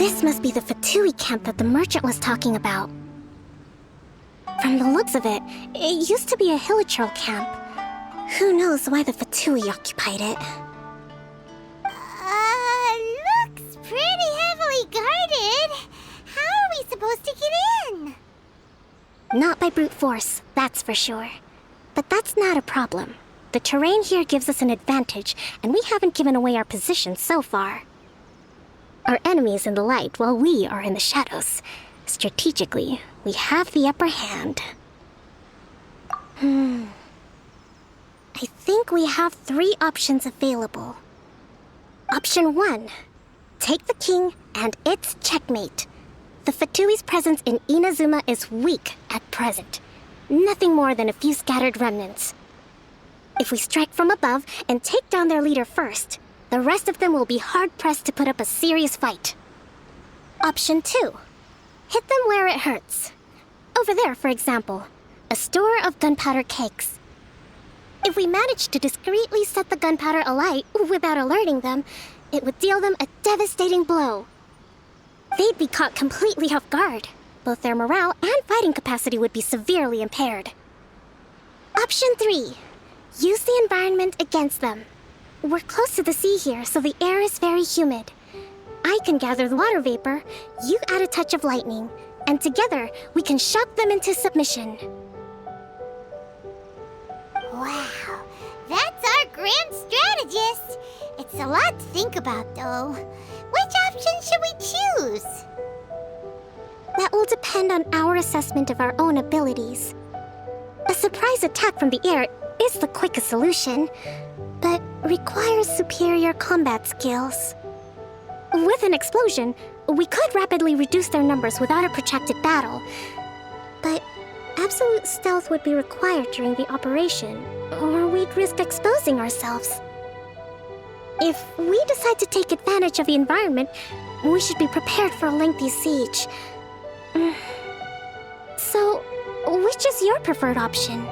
This must be the Fatui camp that the merchant was talking about. From the looks of it, it used to be a hilichurl camp. Who knows why the Fatui occupied it? Looks pretty heavily guarded. How are we supposed to get in? Not by brute force, that's for sure. But that's not a problem. The terrain here gives us an advantage, and we haven't given away our position so far. Our enemy is in the light, while we are in the shadows. Strategically, we have the upper hand. I think we have 3 options available. Option 1. Take the king, and it's checkmate. The Fatui's presence in Inazuma is weak at present. Nothing more than a few scattered remnants. If we strike from above and take down their leader first, the rest of them will be hard-pressed to put up a serious fight. Option 2. Hit them where it hurts. Over there, for example, a store of gunpowder cakes. If we manage to discreetly set the gunpowder alight without alerting them, it would deal them a devastating blow. They'd be caught completely off guard. Both their morale and fighting capacity would be severely impaired. Option 3. Use the environment against them. We're close to the sea here, so the air is very humid. I can gather the water vapor, you add a touch of lightning, and together we can shock them into submission. Wow, that's our grand strategist. It's a lot to think about, though. Which option should we choose? That will depend on our assessment of our own abilities. A surprise attack from the air is the quickest solution, but requires superior combat skills. With an explosion, we could rapidly reduce their numbers without a protracted battle, but absolute stealth would be required during the operation, or we'd risk exposing ourselves. If we decide to take advantage of the environment, we should be prepared for a lengthy siege. So, which is your preferred option?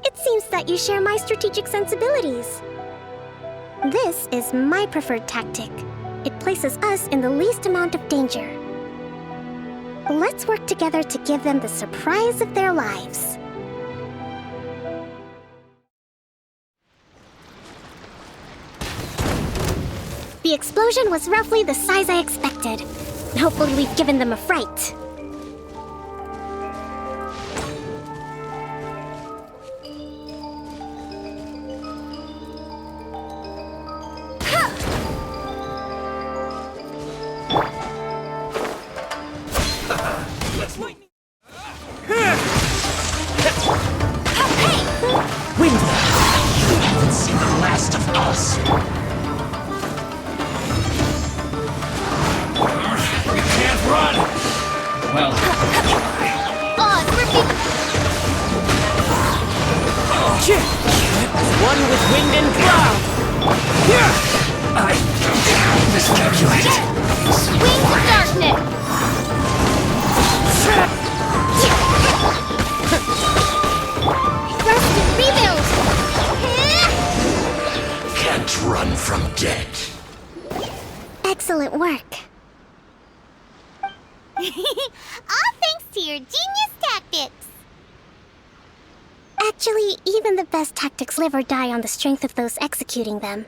It seems that you share my strategic sensibilities. This is my preferred tactic. It places us in the least amount of danger. Let's work together to give them the surprise of their lives. The explosion was roughly the size I expected. Hopefully we've given them a fright. Excellent work. All thanks to your genius tactics. Actually, even the best tactics live or die on the strength of those executing them.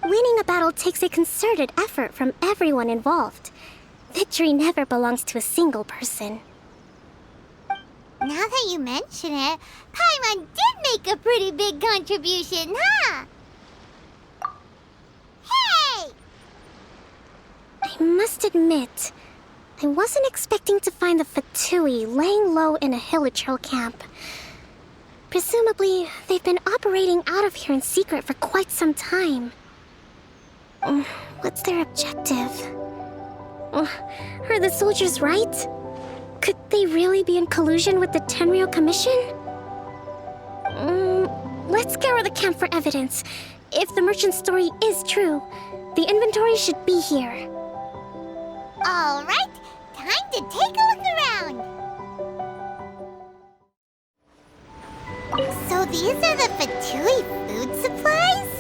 Winning a battle takes a concerted effort from everyone involved. Victory never belongs to a single person. Now that you mention it, Paimon did make a pretty big contribution, huh? Hey! I must admit, I wasn't expecting to find the Fatui laying low in a hilichurl camp. Presumably, they've been operating out of here in secret for quite some time. What's their objective? Are the soldiers right? Could they really be in collusion with the Tenryou Commission? Let's scour the camp for evidence. If the merchant's story is true, the inventory should be here. All right, time to take a look around. So these are the Fatui food supplies?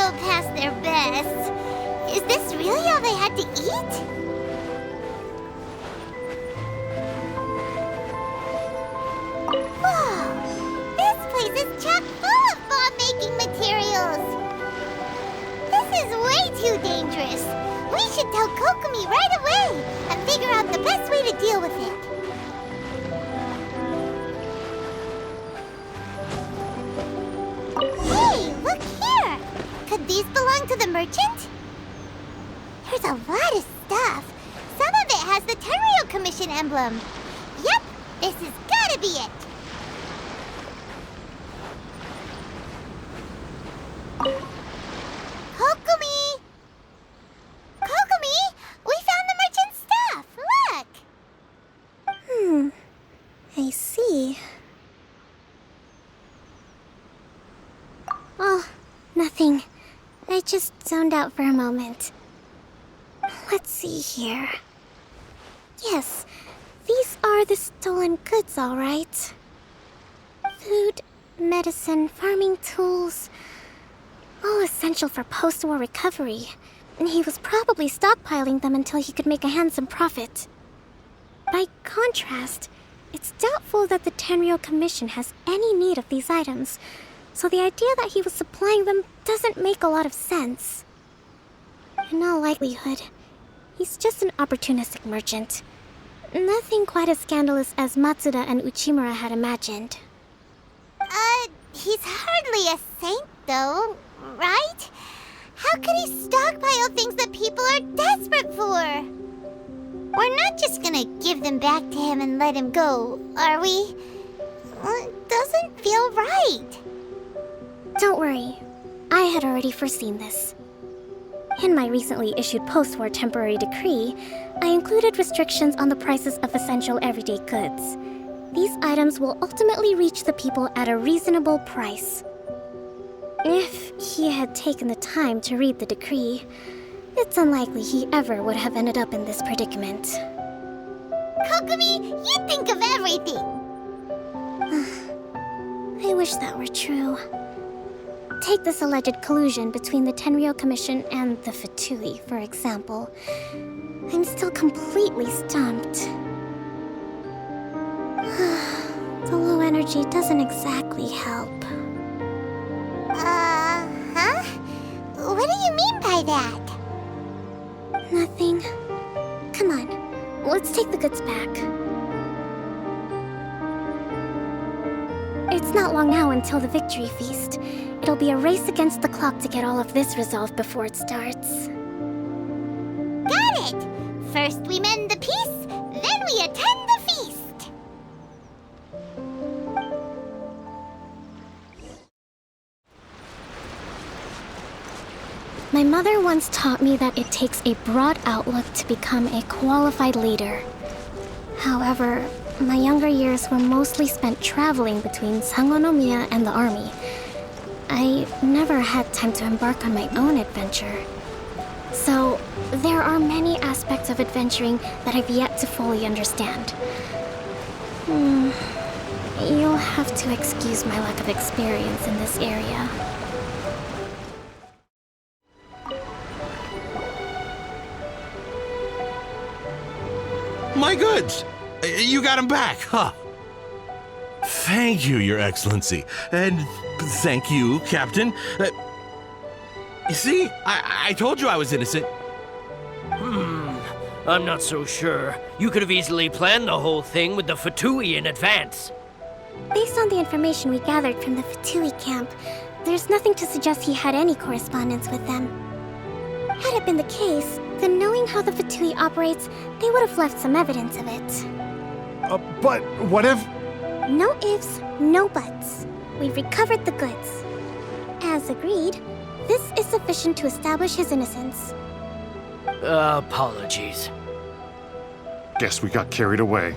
still past their best. Is this really all they had to eat? Whoa! This place is chock full of bomb-making materials! This is way too dangerous! We should tell Kokomi right away and figure out the best way to deal with it. Hey, look here! Could these belong to the merchant? There's a lot of stuff. Some of it has the Tenryou Commission emblem. Yep, this has gotta be it. Kokomi! Kokomi! We found the merchant's stuff! Look! I see. Oh, nothing. I just zoned out for a moment. Let's see here. Yes, these are the stolen goods, all right. Food, medicine, farming tools, all essential for post-war recovery. And he was probably stockpiling them until he could make a handsome profit. By contrast, it's doubtful that the Tenryou Commission has any need of these items, so the idea that he was supplying them doesn't make a lot of sense. In all likelihood, he's just an opportunistic merchant. Nothing quite as scandalous as Matsuda and Uchimura had imagined. He's hardly a saint, though, right? How could he stockpile things that people are desperate for? We're not just gonna give them back to him and let him go, are we? It doesn't feel right. Don't worry, I had already foreseen this. In my recently issued post-war temporary decree, I included restrictions on the prices of essential everyday goods. These items will ultimately reach the people at a reasonable price. If he had taken the time to read the decree, it's unlikely he ever would have ended up in this predicament. Kokomi, you think of everything! I wish that were true. Take this alleged collusion between the Tenryou Commission and the Fatui, for example. I'm still completely stumped. The low energy doesn't exactly help. Huh? What do you mean by that? Nothing. Come on, let's take the goods back. It's not long now until the victory feast. It'll be a race against the clock to get all of this resolved before it starts. Got it! First we mend the peace, then we attend the feast! My mother once taught me that it takes a broad outlook to become a qualified leader. However, my younger years were mostly spent traveling between Sangonomiya and the army. I never had time to embark on my own adventure. So, there are many aspects of adventuring that I've yet to fully understand. You'll have to excuse my lack of experience in this area. My goods! You got them back, huh? Thank you, Your Excellency. And thank you, Captain. You see, I told you I was innocent. I'm not so sure. You could have easily planned the whole thing with the Fatui in advance. Based on the information we gathered from the Fatui camp, there's nothing to suggest he had any correspondence with them. Had it been the case, then knowing how the Fatui operates, they would have left some evidence of it. But what if... No ifs, no buts. We've recovered the goods. As agreed, this is sufficient to establish his innocence. Apologies. Guess we got carried away.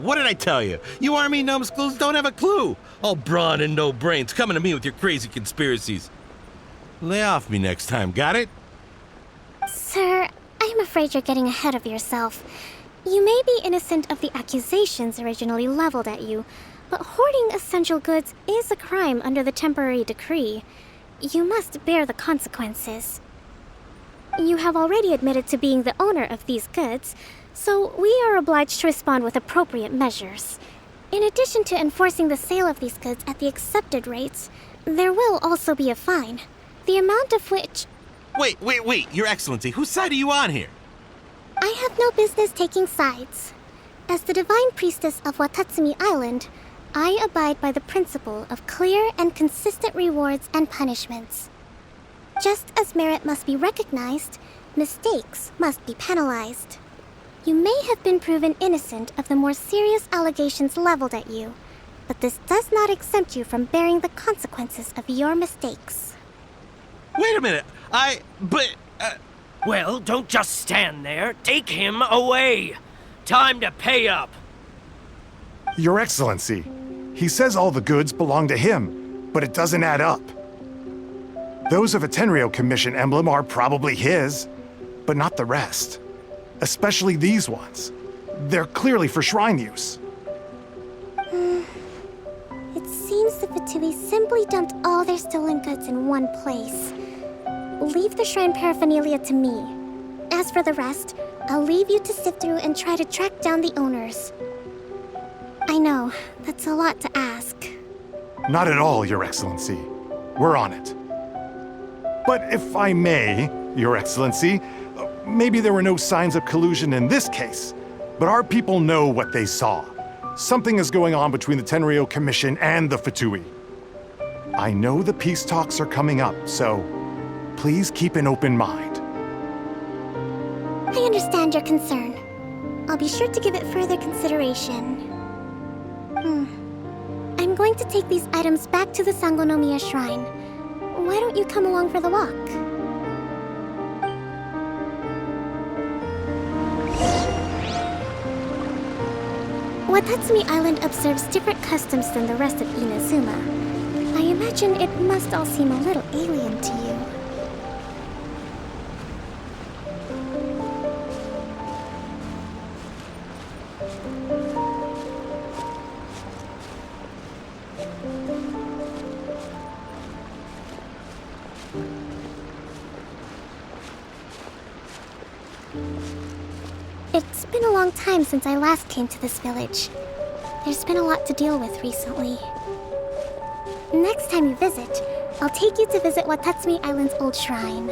What did I tell you? You army numbskulls don't have a clue. All brawn and no brains coming to me with your crazy conspiracies. Lay off me next time, got it? Sir, I'm afraid you're getting ahead of yourself. You may be innocent of the accusations originally leveled at you, But hoarding essential goods is a crime under the temporary decree. You must bear the consequences. You have already admitted to being the owner of these goods, so we are obliged to respond with appropriate measures. In addition to enforcing the sale of these goods at the accepted rates, there will also be a fine, the amount of which... Wait, Your Excellency, whose side are you on here? I have no business taking sides. As the Divine Priestess of Watatsumi Island, I abide by the principle of clear and consistent rewards and punishments. Just as merit must be recognized, mistakes must be penalized. You may have been proven innocent of the more serious allegations leveled at you, but this does not exempt you from bearing the consequences of your mistakes. Wait a minute, Well, don't just stand there. Take him away. Time to pay up. Your Excellency, he says all the goods belong to him, but it doesn't add up. Those of a Tenryou Commission emblem are probably his, but not the rest. Especially these ones. They're clearly for shrine use. It seems the Fatui simply dumped all their stolen goods in one place. Leave the shrine paraphernalia to me. As for the rest, I'll leave you to sift through and try to track down the owners. I know, that's a lot to ask. Not at all, Your Excellency. We're on it. But if I may, Your Excellency, maybe there were no signs of collusion in this case, but our people know what they saw. Something is going on between the Tenryou Commission and the Fatui. I know the peace talks are coming up, so please keep an open mind. I understand your concern. I'll be sure to give it further consideration. I'm going to take these items back to the Sangonomiya shrine. Why don't you come along for the walk? Watatsumi Island observes different customs than the rest of Inazuma. I imagine it must all seem a little alien to you. It's been a long time since I last came to this village. There's been a lot to deal with recently. Next time you visit, I'll take you to visit Watatsumi Island's old shrine.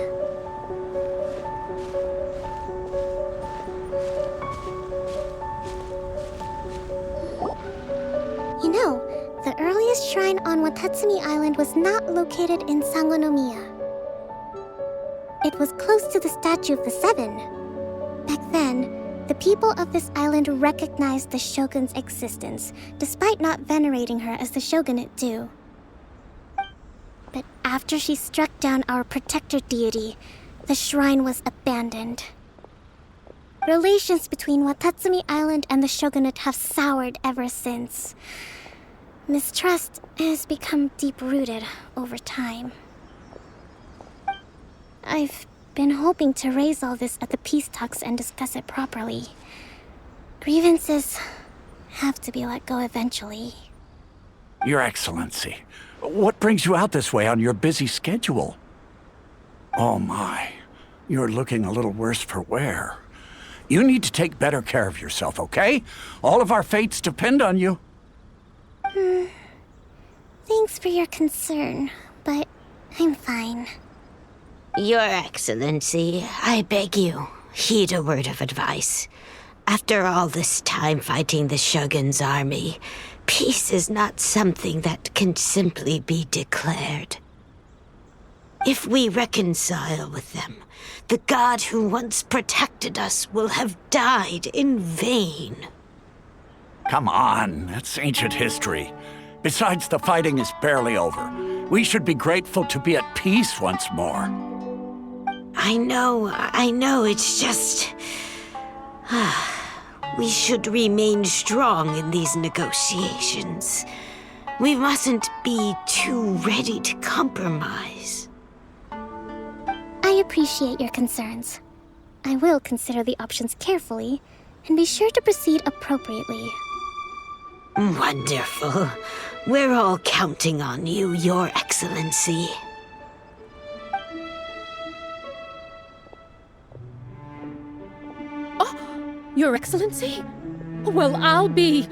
You know, the earliest shrine on Watatsumi Island was not located in Sangonomiya. It was close to the statue of the Seven. Back then, the people of this island recognized the shogun's existence, despite not venerating her as the shogunate do. But after she struck down our protector deity, the shrine was abandoned. Relations between Watatsumi Island and the shogunate have soured ever since. Mistrust has become deep-rooted over time. I've been hoping to raise all this at the peace talks and discuss it properly. Grievances have to be let go eventually. Your Excellency, what brings you out this way on your busy schedule? Oh my, you're looking a little worse for wear. You need to take better care of yourself, okay? All of our fates depend on you. Thanks for your concern, but I'm fine. Your Excellency, I beg you, heed a word of advice. After all this time fighting the Shogun's army, peace is not something that can simply be declared. If we reconcile with them, the god who once protected us will have died in vain. Come on, that's ancient history. Besides, the fighting is barely over. We should be grateful to be at peace once more. I know, it's just... we should remain strong in these negotiations. We mustn't be too ready to compromise. I appreciate your concerns. I will consider the options carefully and be sure to proceed appropriately. Wonderful. We're all counting on you, Your Excellency. Your Excellency? Well, I'll be...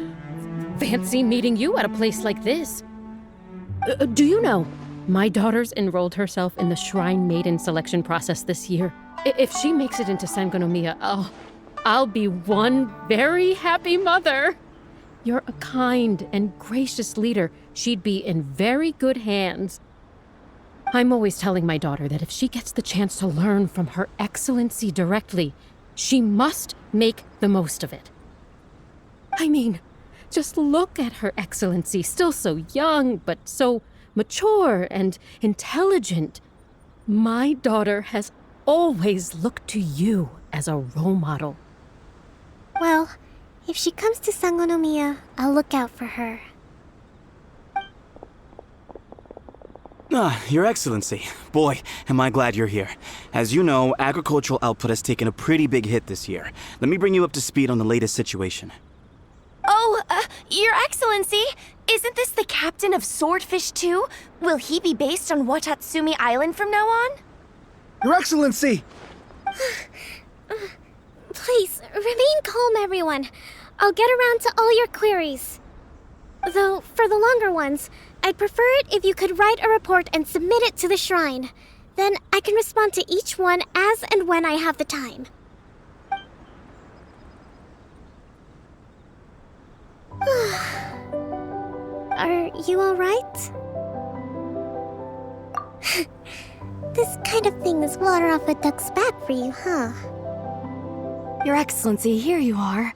fancy meeting you at a place like this. Do you know, my daughter's enrolled herself in the Shrine Maiden selection process this year. If she makes it into Sangonomiya, I'll be one very happy mother. You're a kind and gracious leader. She'd be in very good hands. I'm always telling my daughter that if she gets the chance to learn from Her Excellency directly, she must make the most of it. I mean, just look at Her Excellency, still so young, but so mature and intelligent. My daughter has always looked to you as a role model. Well, if she comes to Sangonomiya, I'll look out for her. Your Excellency. Boy, am I glad you're here. As you know, agricultural output has taken a pretty big hit this year. Let me bring you up to speed on the latest situation. Oh, Your Excellency, isn't this the captain of Swordfish 2? Will he be based on Watatsumi Island from now on? Your Excellency! Please, remain calm, everyone. I'll get around to all your queries. Though, for the longer ones, I'd prefer it if you could write a report and submit it to the shrine. Then I can respond to each one as and when I have the time. Are you alright? This kind of thing is water off a duck's back for you, huh? Your Excellency, here you are.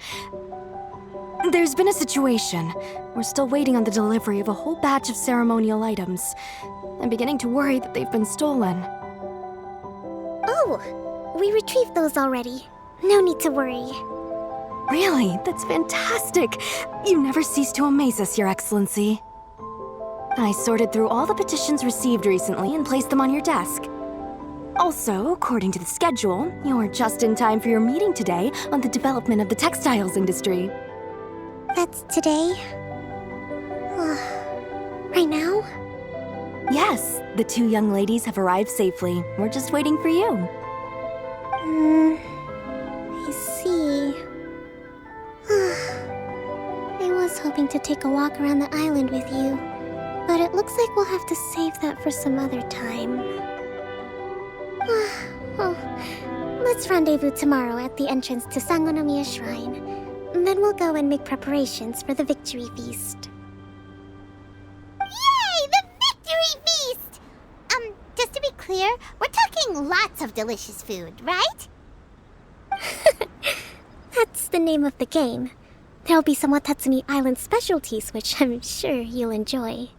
There's been a situation. We're still waiting on the delivery of a whole batch of ceremonial items. I'm beginning to worry that they've been stolen. Oh, we retrieved those already. No need to worry. Really? That's fantastic! You never cease to amaze us, Your Excellency. I sorted through all the petitions received recently and placed them on your desk. Also, according to the schedule, you're just in time for your meeting today on the development of the textiles industry. That's today? Right now? Yes, the two young ladies have arrived safely. We're just waiting for you. I see. I was hoping to take a walk around the island with you, but it looks like we'll have to save that for some other time. Well, let's rendezvous tomorrow at the entrance to Sangonomiya Shrine. Then we'll go and make preparations for the victory feast. Yay! The victory feast! Just to be clear, we're talking lots of delicious food, right? That's the name of the game. There'll be some Watatsumi Island specialties, which I'm sure you'll enjoy.